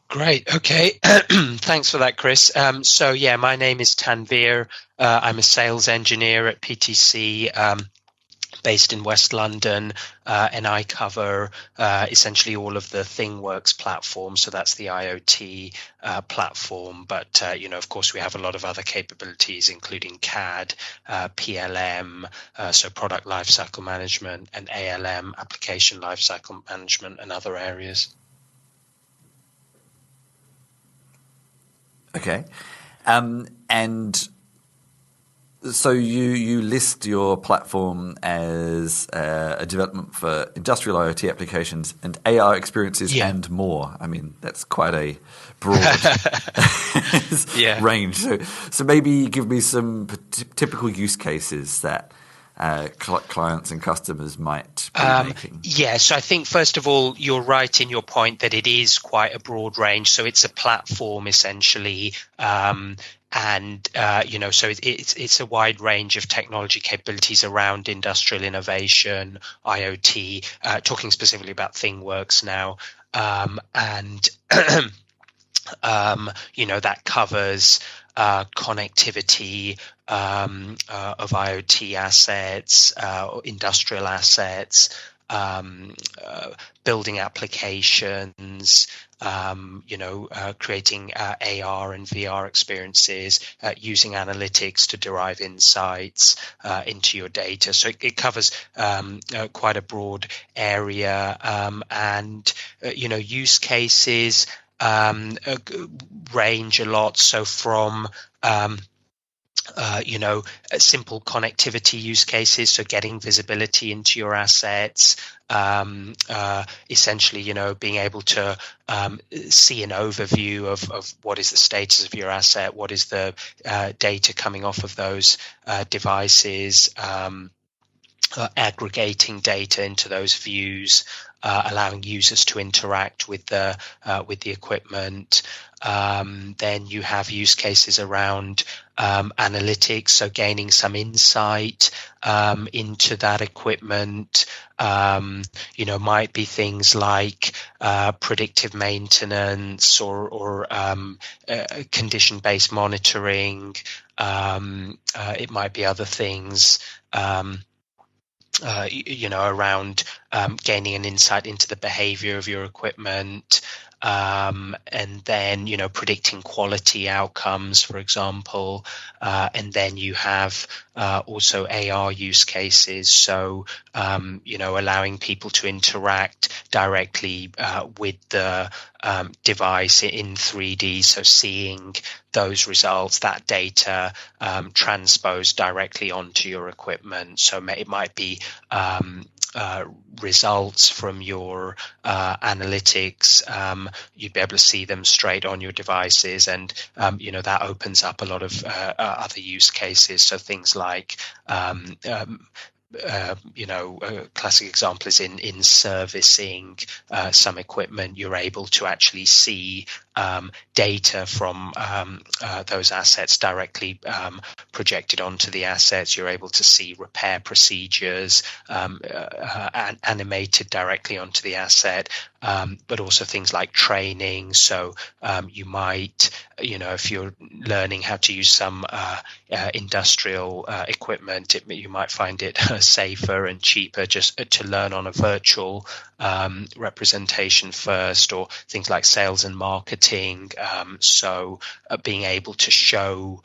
Great. Okay. Thanks for that, Chris. So yeah, my name is Tanveer. I'm a sales engineer at PTC, based in West London, and I cover essentially all of the ThingWorx platform. So that's the IoT platform. But of course, we have a lot of other capabilities, including CAD, PLM, so product lifecycle management, and ALM, application lifecycle management, and other areas. Okay. And so you list your platform as a development for industrial IoT applications and AR experiences Yeah. and more. I mean, that's quite a broad Yeah. range. So maybe give me some typical use cases that clients and customers might be making. Yeah, so I think first of all, you're right in your point that it is quite a broad range. So it's a platform essentially, and so it's a wide range of technology capabilities around industrial innovation, IoT. Talking specifically about ThingWorx now, and that covers connectivity of IoT assets, industrial assets, building applications, creating AR and VR experiences, using analytics to derive insights into your data. So it covers quite a broad area, and use cases range a lot. So from simple connectivity use cases, so getting visibility into your assets, essentially, being able to see an overview of what is the status of your asset, what is the data coming off of those devices, aggregating data into those views, allowing users to interact with the equipment. Then you have use cases around analytics, so gaining some insight into that equipment. Might be things like predictive maintenance or condition-based monitoring. It might be other things. Around gaining an insight into the behavior of your equipment, and then, predicting quality outcomes, for example. And then you have also AR use cases. So, allowing people to interact directly with the device in 3D. So seeing those results, that data transposed directly onto your equipment. So it might be results from your analytics. You'd be able to see them straight on your devices, and that opens up a lot of other use cases. So things like a classic example is in servicing some equipment. You're able to actually see data from those assets directly projected onto the assets. You're able to see repair procedures animated directly onto the asset, but also things like training. So you might, if you're learning how to use some industrial equipment, you might find it safer and cheaper just to learn on a virtual representation first, or things like sales and marketing. So being able to show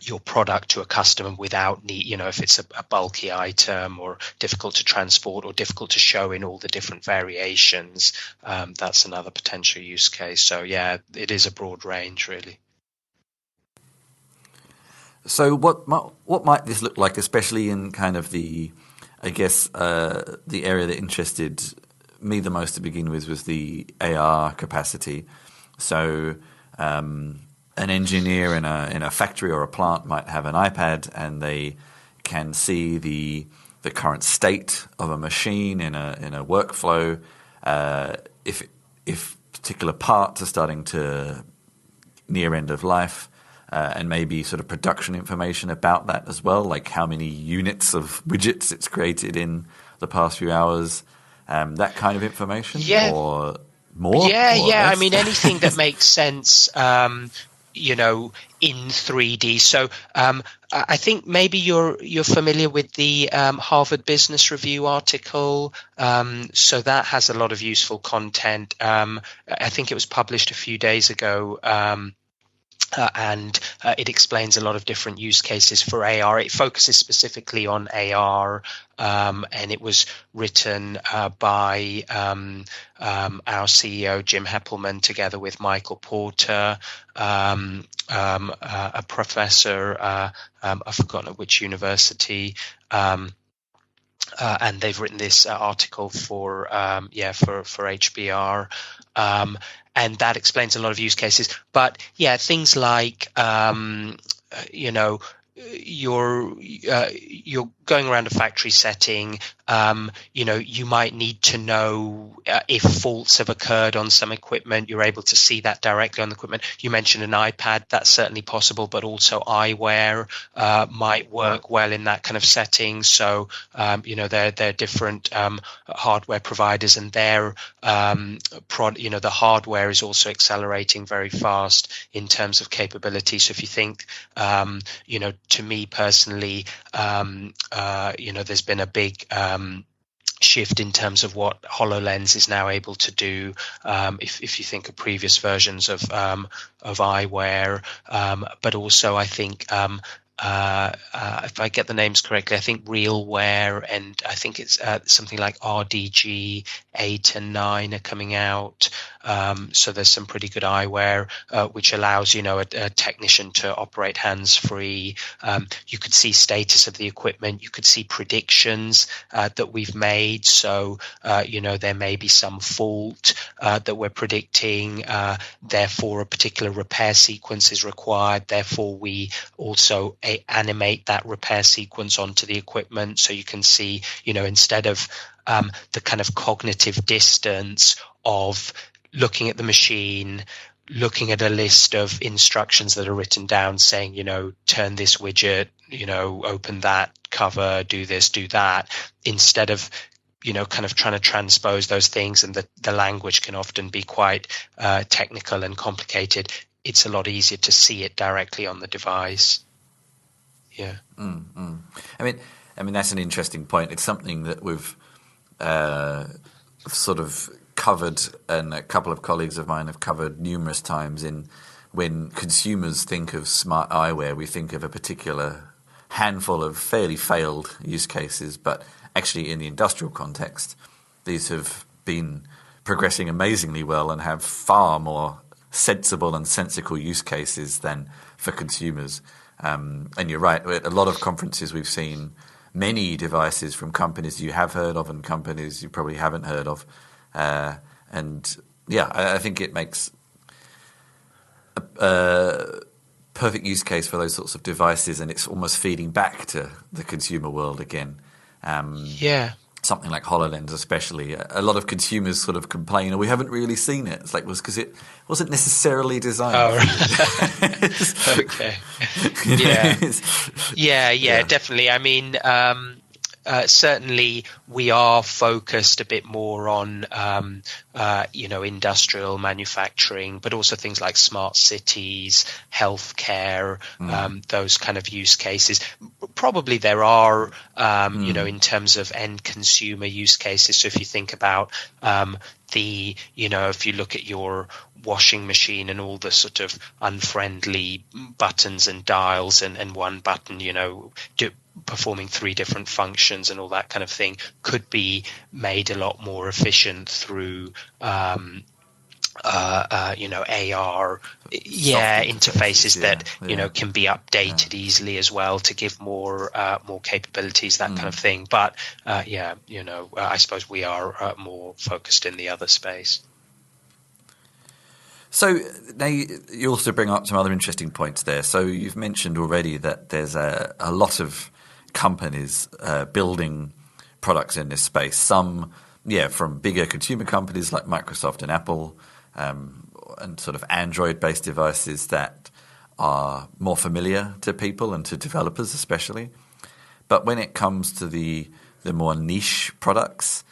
your product to a customer without need, if it's a bulky item or difficult to transport or difficult to show in all the different variations, that's another potential use case. So yeah, it is a broad range, really. So what might this look like, especially in kind of the area that interested me the most to begin with was the AR capacity. So an engineer in a factory or a plant might have an iPad, and they can see the current state of a machine in a workflow. If particular parts are starting to near end of life, and maybe sort of production information about that as well, like how many units of widgets it's created in the past few hours, that kind of information? Yeah. Or more or Yeah. I less? mean, anything that makes sense, in 3D. So I think maybe you're familiar with the Harvard Business Review article. So that has a lot of useful content. I think it was published a few days ago. And it explains a lot of different use cases for AR. It focuses specifically on AR, and it was written by our CEO, Jim Heppelman, together with Michael Porter, a professor, I've forgotten at which university. And they've written this article for HBR, and that explains a lot of use cases. But yeah, things like you're going around a factory setting. You might need to know if faults have occurred on some equipment. You're able to see that directly on the equipment. You mentioned an iPad. That's certainly possible, but also eyewear might work well in that kind of setting. So, there are different hardware providers, and their the hardware is also accelerating very fast in terms of capability. So if you think, to me personally, there's been a big shift in terms of what HoloLens is now able to do. If you think of previous versions of eyewear, but also I think if I get the names correctly, I think RealWear, and I think it's something like RDG 8 and 9 are coming out. So there's some pretty good eyewear, which allows, a technician to operate hands-free. You could see status of the equipment. You could see predictions that we've made. So, there may be some fault that we're predicting. Therefore, a particular repair sequence is required. Therefore, we also animate that repair sequence onto the equipment. So you can see, instead of the kind of cognitive distance of looking at the machine, looking at a list of instructions that are written down saying, turn this widget, open that cover, do this, do that, instead of, kind of trying to transpose those things, and the language can often be quite technical and complicated. It's a lot easier to see it directly on the device. Yeah. I mean that's an interesting point. It's something that we've sort of covered, and a couple of colleagues of mine have covered numerous times. When consumers think of smart eyewear, we think of a particular handful of fairly failed use cases, but actually in the industrial context, these have been progressing amazingly well and have far more sensible and sensical use cases than for consumers. And you're right, at a lot of conferences we've seen many devices from companies you have heard of and companies you probably haven't heard of. And yeah, I think it makes a perfect use case for those sorts of devices, and it's almost feeding back to the consumer world again. Something like HoloLens especially. A lot of consumers sort of complain, we haven't really seen it. It's like, well, it's because it wasn't necessarily designed for you. Okay. Yeah, definitely. I mean, certainly we are focused a bit more on, industrial manufacturing, but also things like smart cities, healthcare, those kind of use cases. Probably there are, in terms of end consumer use cases. So if you think about if you look at your washing machine and all the sort of unfriendly buttons and dials and one button, performing 3 different functions and all that kind of thing, could be made a lot more efficient through AR interfaces that can be updated easily as well to give more capabilities, that kind of thing. But I suppose we are more focused in the other space. So now you also bring up some other interesting points there. So you've mentioned already that there's a lot of companies building products in this space. Some, from bigger consumer companies like Microsoft and Apple, and sort of Android-based devices that are more familiar to people and to developers especially. But when it comes to the more niche products,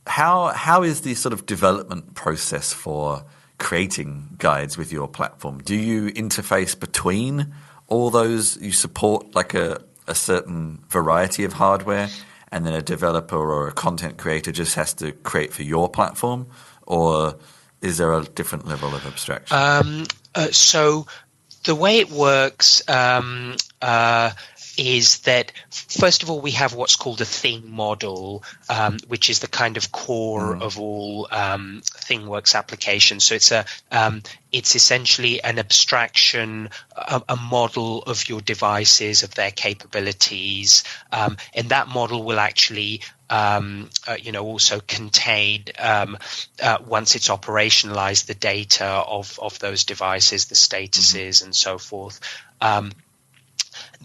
how is the sort of development process for creating guides with your platform? Do you interface between all those? You support like a certain variety of hardware, and then a developer or a content creator just has to create for your platform, or is there a different level of abstraction? So the way it works is that, first of all, we have what's called a thing model, which is the kind of core of all ThingWorx applications. So it's essentially an abstraction, a model of your devices, of their capabilities, and that model will actually also contain, once it's operationalized, the data of those devices, the statuses, and so forth.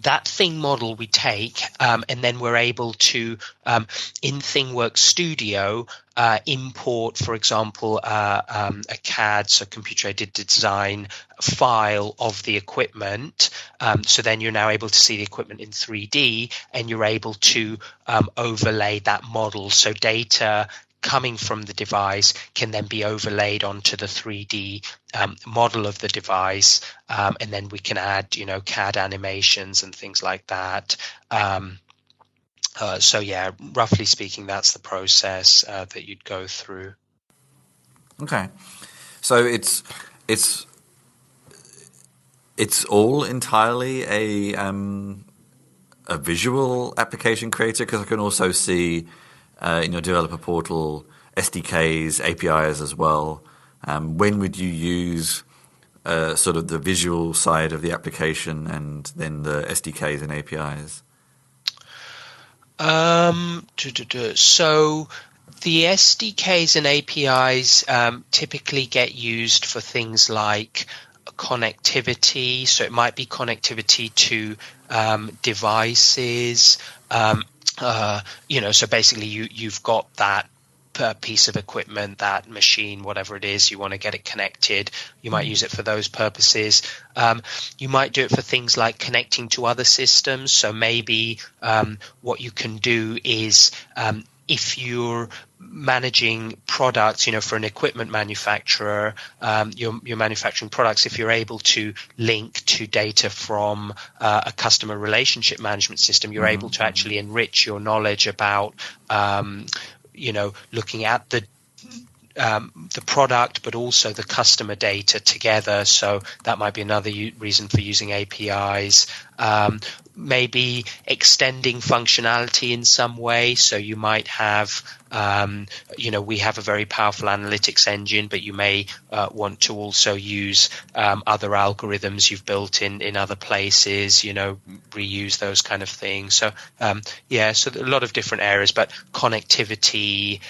That thing model we take, and then we're able to, in ThingWorx Studio, import, for example, a CAD, so computer-aided design file of the equipment. So then you're now able to see the equipment in 3D, and you're able to overlay that model. So data coming from the device can then be overlaid onto the 3D model of the device, and then we can add, CAD animations and things like that. So yeah, roughly speaking, that's the process that you'd go through. Okay, so it's all entirely a visual application creator, because I can also see in your developer portal SDKs, APIs as well. When would you use sort of the visual side of the application and then the SDKs and APIs? So the SDKs and APIs typically get used for things like connectivity. So it might be connectivity to devices. So basically you've got that piece of equipment, that machine, whatever it is, you want to get it connected. You might use it for those purposes. You might do it for things like connecting to other systems. So maybe what you can do is, if you're managing products, for an equipment manufacturer, you're manufacturing products, if you're able to link to data from a customer relationship management system, you're able to actually enrich your knowledge about, looking at the product, but also the customer data together. So that might be another reason for using APIs. Maybe extending functionality in some way. So you might have, we have a very powerful analytics engine, but you may want to also use other algorithms you've built in other places, reuse those kind of things. So, so a lot of different areas, but connectivity,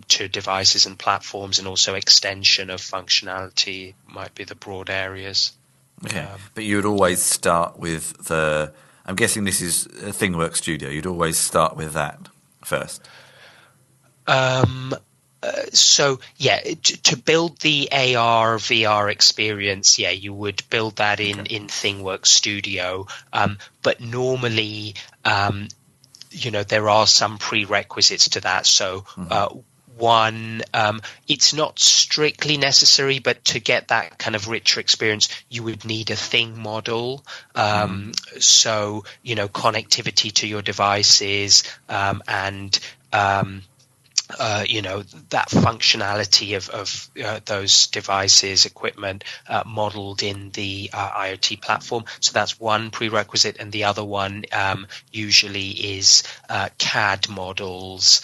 to devices and platforms, and also extension of functionality might be the broad areas. Okay, but you would always start with I'm guessing this is a ThingWorx Studio. You'd always start with that first. To build the AR, VR experience, you would build that in ThingWorx Studio. But normally, there are some prerequisites to that. So, one, it's not strictly necessary, but to get that kind of richer experience, you would need a thing model. So, connectivity to your devices, and that functionality of those devices, equipment, modeled in the IoT platform. So that's one prerequisite, and the other one usually is CAD models.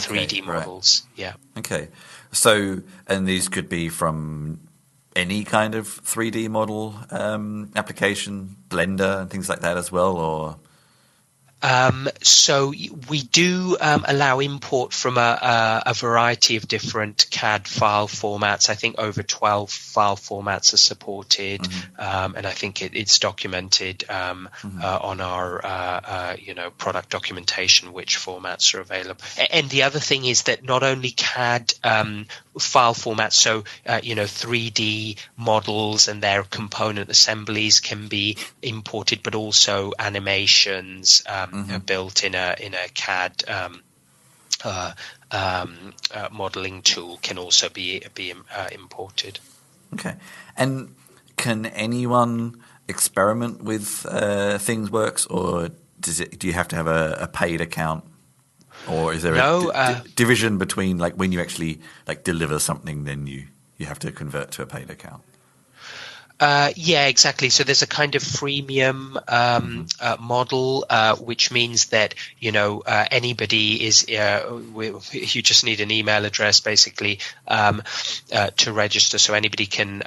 3D models. Right. Yeah. Okay. So, and these could be from any kind of 3D model application, Blender and things like that as well, or? So we do allow import from a variety of different CAD file formats. I think over 12 file formats are supported, and I think it's documented on our product documentation which formats are available. And the other thing is that not only CAD file formats, so 3D models and their component assemblies can be imported, but also animations. built in a CAD modeling tool can also be imported. Okay. And can anyone experiment with Thingworx, or do you have to have a paid account? Or is there a division between, like, when you actually deliver something, then you have to convert to a paid account? Yeah, exactly. So there's a kind of freemium model, which means that anybody is. You just need an email address, basically, to register. So anybody can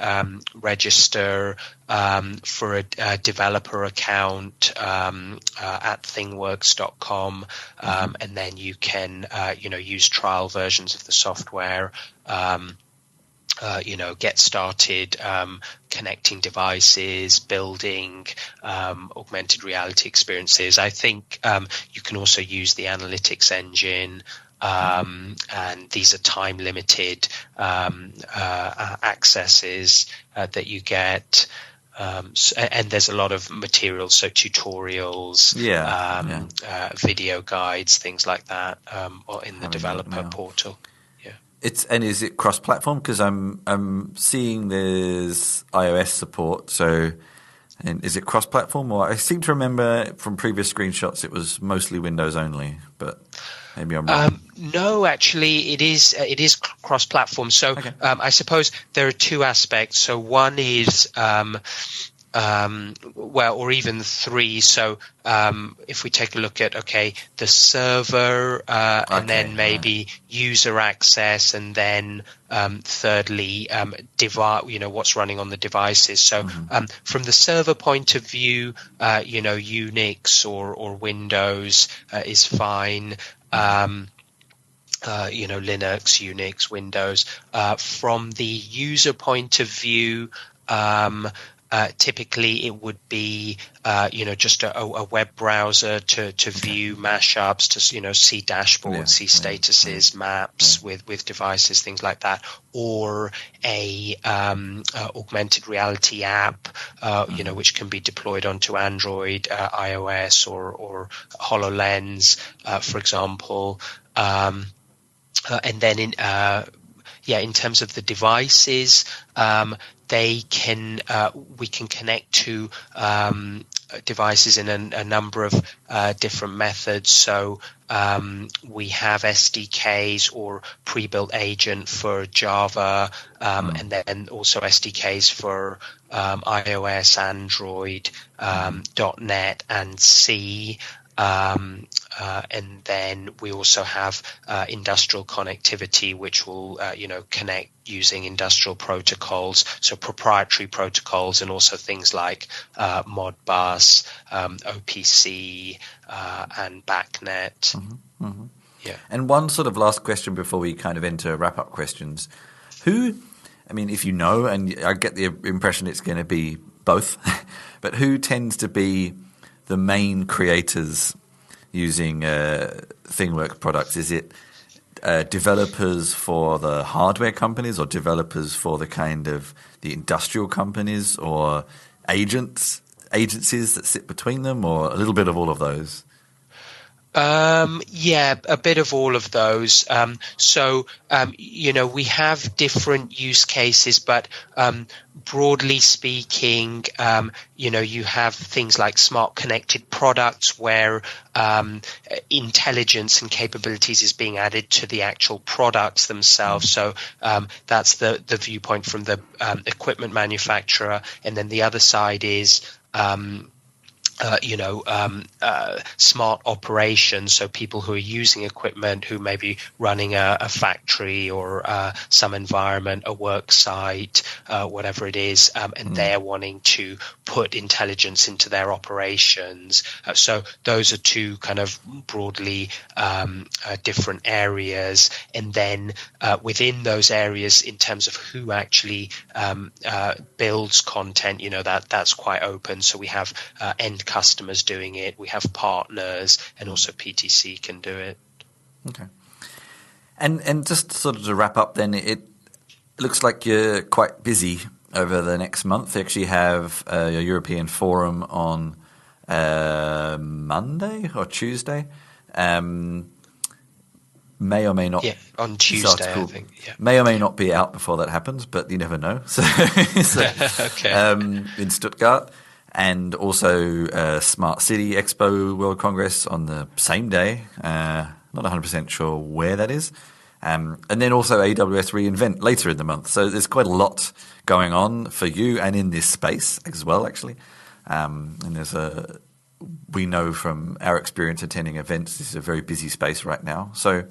register for a developer account at thingworx.com, and then you can use trial versions of the software. Get started connecting devices, building augmented reality experiences. I think you can also use the analytics engine, and these are time-limited accesses that you get. And there's a lot of materials, so tutorials, video guides, things like that, in the developer portal. Is it cross-platform? Because I'm seeing there's iOS support. So, and is it cross-platform? Or I seem to remember from previous screenshots it was mostly Windows only, but maybe I'm wrong. No, actually, it is cross-platform. So I suppose there are two aspects. So one is or even three. So if we take a look at the server, and then maybe user access, and then thirdly, what's running on the devices. So from the server point of view, Unix or Windows is fine. Linux, Unix, Windows. From the user point of view, typically it would be just a web browser to view mashups, to see dashboards, see statuses, maps with devices, things like that, or a augmented reality app, which can be deployed onto Android, iOS, or HoloLens, for example. And then in terms of the devices, we can connect to devices in a number of different methods. So we have SDKs or pre-built agent for Java, and then also SDKs for iOS, Android, .NET, and C. And then we also have industrial connectivity, which will connect using industrial protocols, so proprietary protocols, and also things like Modbus, OPC, and BACnet. Yeah. And one sort of last question before we kind of enter wrap-up questions. If you know, and I get the impression it's going to be both, but who tends to be the main creators using Thingworx products? Is it developers for the hardware companies, or developers for the industrial companies, or agencies that sit between them, or a little bit of all of those? A bit of all of those. We have different use cases, but broadly speaking, you have things like smart connected products where intelligence and capabilities is being added to the actual products themselves. So that's the viewpoint from the equipment manufacturer. And then the other side is smart operations, so people who are using equipment, who may be running a factory or some environment, a work site, whatever it is, and they're wanting to put intelligence into their operations. So those are two kind of broadly different areas. And then within those areas, in terms of who actually builds content, that's quite open. So we have end customers doing it, we have partners, and also PTC can do it. Okay. And just sort of to wrap up then, it looks like you're quite busy over the next month. You actually have a European forum on Monday or Tuesday. May or may not. Yeah, on This Tuesday, I article think. Yeah. may or may not be out before that happens, but you never know. So, Okay. in Stuttgart, and also Smart City Expo World Congress on the same day. Not 100% sure where that is. And then also AWS reInvent later in the month. So there's quite a lot going on for you and in this space as well, actually. And we know from our experience attending events, this is a very busy space right now. So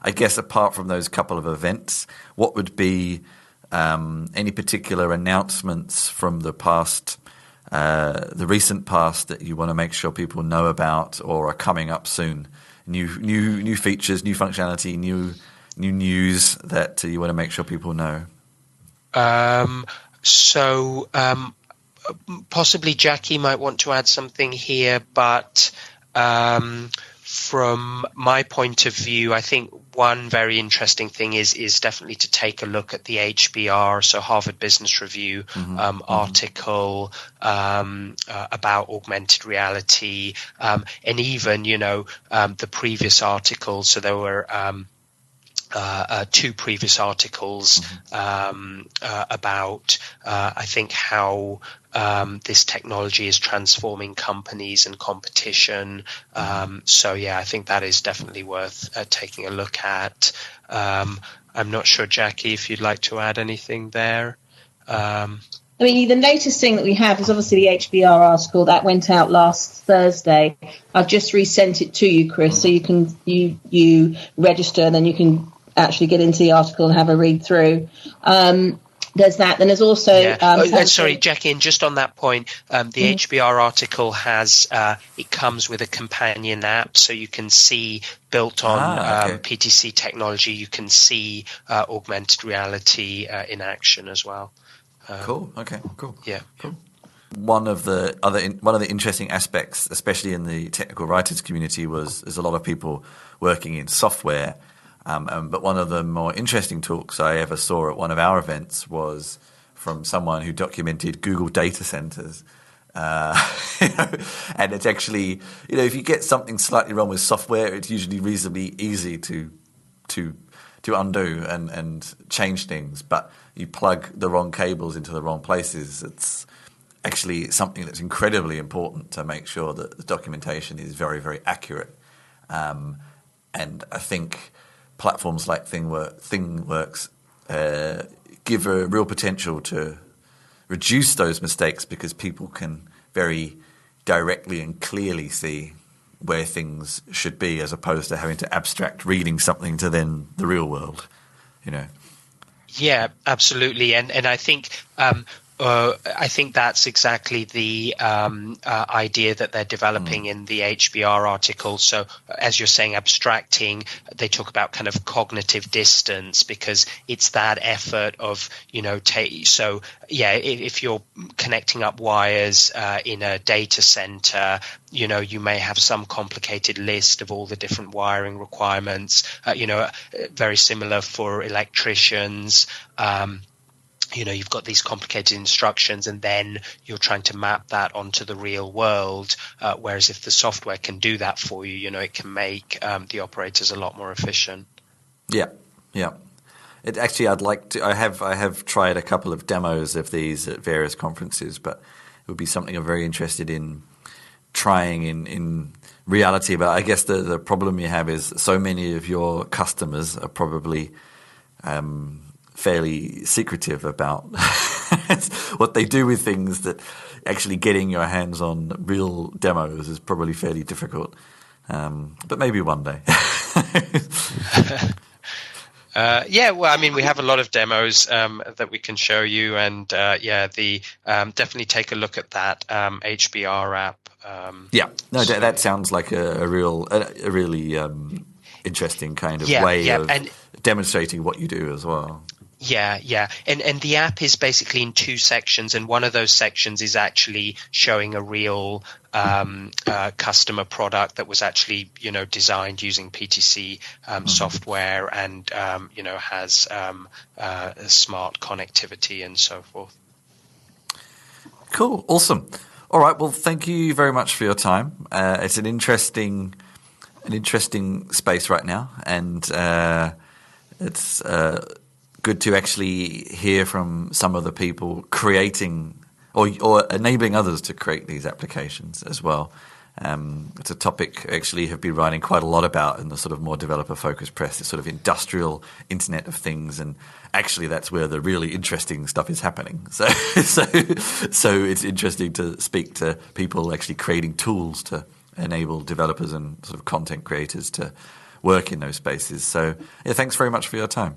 I guess apart from those couple of events, what would be any particular announcements from the past, the recent past, that you want to make sure people know about or are coming up soon? New features, new functionality, new news that you want to make sure people know. So possibly Jackie might want to add something here, but from my point of view, I think one very interesting thing is definitely to take a look at the HBR, so Harvard Business Review article about augmented reality, and even the previous articles. So there were two previous articles about I think how this technology is transforming companies and competition. So yeah, I think that is definitely worth taking a look at. I'm not sure, Jackie, if you'd like to add anything there. I mean, the latest thing that we have is obviously the HBR article that went out last Thursday. I've just resent it to you, Chris, so you can you register, and then you can actually get into the article and have a read through. There's that. Then there's also sorry, Jackie, and just on that point, the HBR article has it comes with a companion app, so you can see built on PTC technology. You can see augmented reality in action as well. Cool. Okay. Cool. Yeah. Cool. One of the interesting aspects, especially in the technical writers community, there's a lot of people working in software. But one of the more interesting talks I ever saw at one of our events was from someone who documented Google data centers. And it's actually, if you get something slightly wrong with software, it's usually reasonably easy to undo and change things. But you plug the wrong cables into the wrong places, it's actually something that's incredibly important to make sure that the documentation is very, very accurate. And I think platforms like Thingworx give a real potential to reduce those mistakes, because people can very directly and clearly see where things should be, as opposed to having to abstract reading something to then the real world, Yeah, absolutely. And I think that's exactly the idea that they're developing in the HBR article. So as you're saying, abstracting, they talk about kind of cognitive distance, because it's that effort of, so yeah, if you're connecting up wires in a data center, you may have some complicated list of all the different wiring requirements, very similar for electricians. You've got these complicated instructions, and then you're trying to map that onto the real world. Whereas if the software can do that for you, it can make the operators a lot more efficient. Yeah. It actually, I'd like to. I have tried a couple of demos of these at various conferences, but it would be something I'm very interested in trying in reality. But I guess the problem you have is so many of your customers are probably fairly secretive about what they do with things, that actually getting your hands on real demos is probably fairly difficult. But maybe one day. Yeah, well, I mean, we have a lot of demos that we can show you, and definitely take a look at that HBR app. That sounds like a really interesting kind of way of demonstrating what you do as well. Yeah. And the app is basically in two sections, and one of those sections is actually showing a real customer product that was actually, designed using PTC software, and, has smart connectivity and so forth. Cool. Awesome. All right. Well, thank you very much for your time. It's an interesting space right now, and it's good to actually hear from some of the people creating or enabling others to create these applications as well. It's a topic I actually have been writing quite a lot about in the sort of more developer-focused press, this sort of industrial Internet of Things, and actually that's where the really interesting stuff is happening. So it's interesting to speak to people actually creating tools to enable developers and sort of content creators to work in those spaces. So yeah, thanks very much for your time.